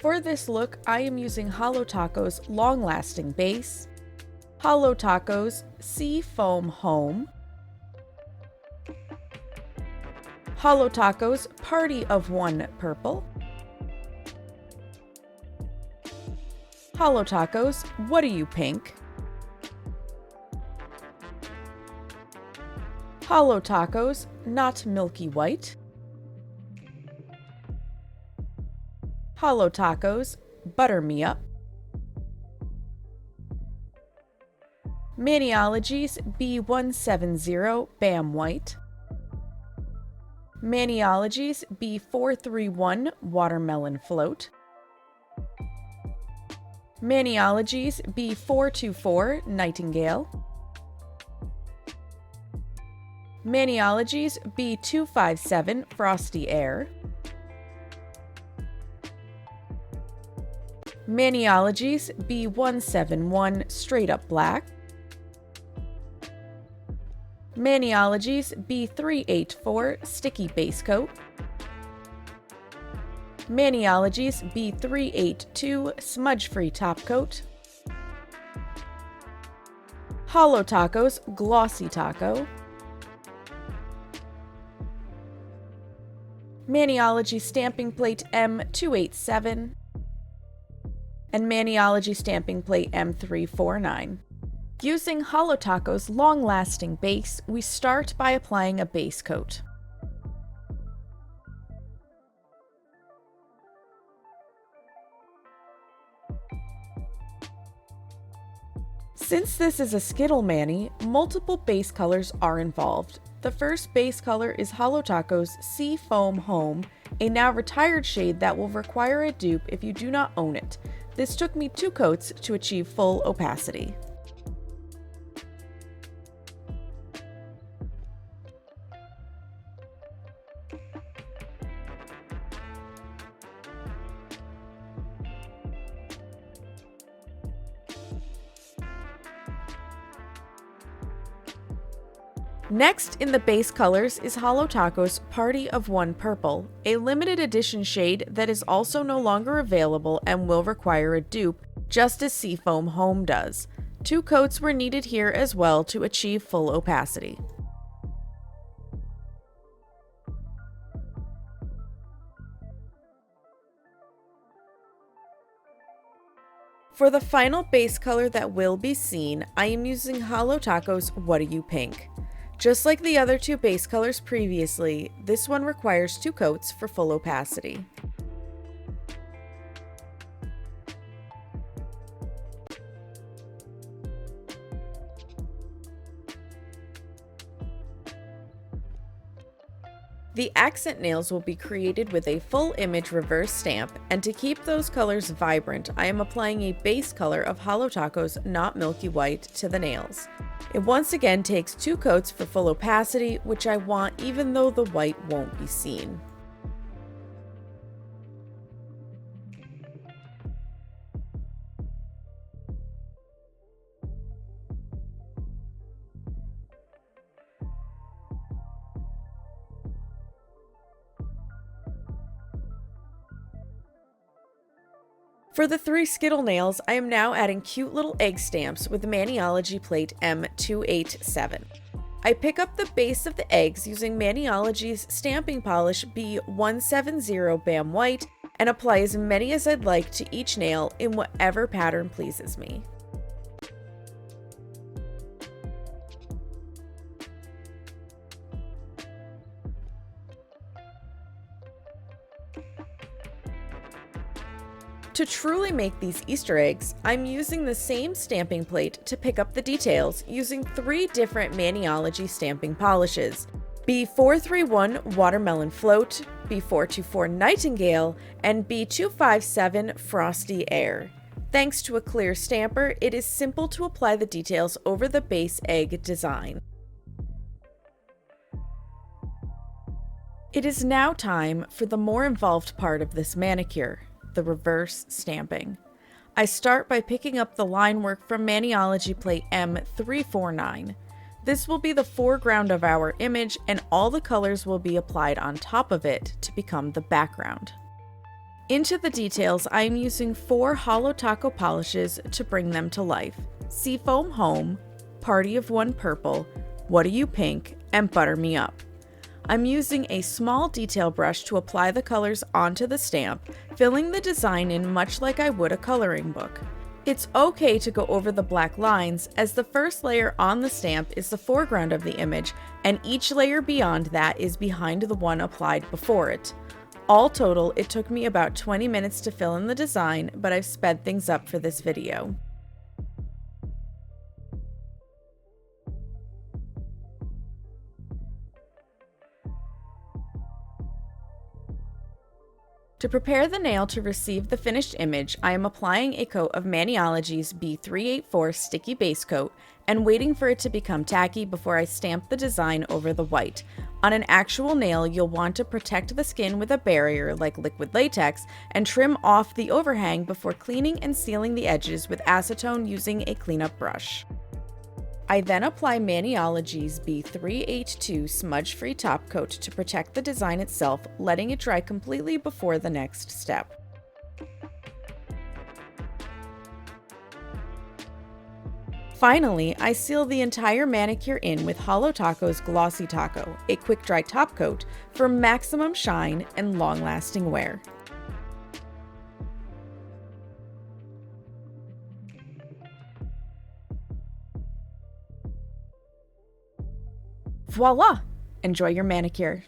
For this look, I am using Holo Taco's Long Lasting Base, Holo Taco's Sea Foam Home, Holo Taco's Party of One Purple, Holo Taco's What Are You Pink, Holo Taco's Not Milky White, Holo Taco's Butter Me Up, Maniology's B170 Bam White, Maniology's B431 Watermelon Float, Maniology's B424 Nightingale, Maniology's B257 Frosty Air, Maniology's B171 Straight Up Black, Maniology's B384 Sticky Base Coat, Maniology's B382 Smudge Free Top Coat, Holo Taco's Glossy Taco, Maniology Stamping Plate M287, and Maniology Stamping Plate M349. Using Holo Taco's long-lasting base, we start by applying a base coat. Since this is a Skittle Mani, multiple base colors are involved. The first base color is Holo Taco's Sea Foam Home, a now retired shade that will require a dupe if you do not own it. This took me 2 coats to achieve full opacity. Next in the base colors is Holo Taco's Party of One Purple, a limited edition shade that is also no longer available and will require a dupe, just as Seafoam Home does. 2 coats were needed here as well to achieve full opacity. For the final base color that will be seen, I am using Holo Taco's What Are You Pink. Just like the other 2 base colors previously, this one requires 2 coats for full opacity. The accent nails will be created with a full image reverse stamp, and to keep those colors vibrant, I am applying a base color of Holo Taco's Not Milky White to the nails. It once again takes 2 coats for full opacity, which I want even though the white won't be seen. For the 3 Skittle nails, I am now adding cute little egg stamps with the Maniology plate M287. I pick up the base of the eggs using Maniology's stamping polish B170 Bam White and apply as many as I'd like to each nail in whatever pattern pleases me. To truly make these Easter eggs, I'm using the same stamping plate to pick up the details using 3 different Maniology stamping polishes: B431 Watermelon Float, B424 Nightingale, and B257 Frosty Air. Thanks to a clear stamper, it is simple to apply the details over the base egg design. It is now time for the more involved part of this manicure, the reverse stamping. I start by picking up the line work from Maniology plate M349. This will be the foreground of our image, and all the colors will be applied on top of it to become the background. Into the details, I am using 4 Holo taco polishes to bring them to life: Seafoam Home, Party of One Purple, What Are You Pink, and Butter Me Up. I'm using a small detail brush to apply the colors onto the stamp, filling the design in much like I would a coloring book. It's okay to go over the black lines, as the first layer on the stamp is the foreground of the image, and each layer beyond that is behind the one applied before it. All total, it took me about 20 minutes to fill in the design, but I've sped things up for this video. To prepare the nail to receive the finished image, I am applying a coat of Maniology's B384 Sticky Base Coat and waiting for it to become tacky before I stamp the design over the white. On an actual nail, you'll want to protect the skin with a barrier like liquid latex and trim off the overhang before cleaning and sealing the edges with acetone using a cleanup brush. I then apply Maniology's B382 smudge-free top coat to protect the design itself, letting it dry completely before the next step. Finally, I seal the entire manicure in with Holo Taco's Glossy Taco, a quick-dry top coat for maximum shine and long-lasting wear. Voila! Enjoy your manicure.